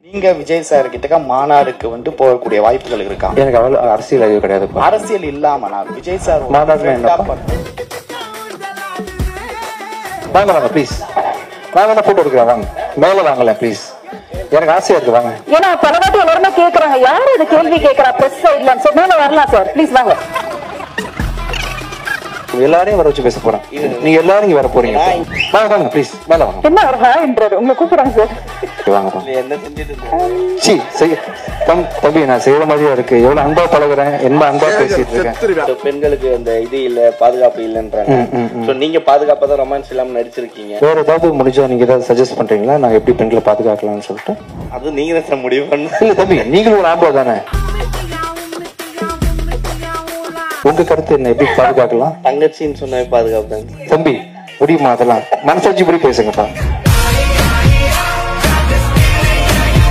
நீங்க விஜய் சார் கிட்ட மாநாடுக்கு வந்து போகக்கூடிய வாய்ப்புகள் இருக்கா? எனக்கு அவ்வளவு அரசியல் அறிவு கிடையாது. அரசியல் இல்லாம நான் விஜய் சார் வாங்க வாங்க ப்ளீஸ், வாங்க போட்டோ எடுக்கிறேன், வாங்க மேல வாங்கல ப்ளீஸ், எனக்கு ஆசையா இருக்கு வாங்க. ஏன்னா பல வாட்டி எல்லாருமே கேக்குறாங்க, யாரு இது கேள்வி கேட்கறா பிரஸ் சைட்ல, சோ மேல வரலாம் சார் ப்ளீஸ் வாங்க. எல்லாரையும் வர வச்சு பேச போறேன், நீங்க எல்லாரும் இங்க வர போறீங்க. வாங்க வாங்க ப்ளீஸ் மேல வாங்க. என்ன ஒரு ஹாய்ன்றாரு, உங்களை கூப்பிடுறாங்க சார். வாங்க வாங்க. என்ன செஞ்சிட்டு தம்பி நான் செய்யற மாதிரியா இருக்கு, எவ்வளவு அன்பா பழகுறேன், என்ன அன்பா பேசிட்டு இருக்கேன். பெண்களுக்கு அந்த இது இல்ல, பாதுகாப்பு இல்லன்றாங்க. சோ நீங்க பாதுகாப்பா தான் ரொமான்ஸ் இல்லாம நடிச்சிருக்கீங்க. வேற ஏதாவது முடிஞ்சா நீங்க ஏதாவது சஜஸ்ட் பண்றீங்களா, நாங்க எப்படி பெண்களை பாதுகாக்கலாம்னு சொல்லிட்டு? அது நீங்க தான் முடிவு பண்ணணும். இல்ல தம்பி, நீங்களும் ஒரு ஆம்பளை தானே, உங்க கருத்து என்ன, எப்படி பாதுகாக்கலாம்? தங்கச்சின்னு சொன்ன பாதுகாப்பு தான் தம்பி, முடியுமா? அதெல்லாம் மனசாட்சி படி பேசுங்கப்பா.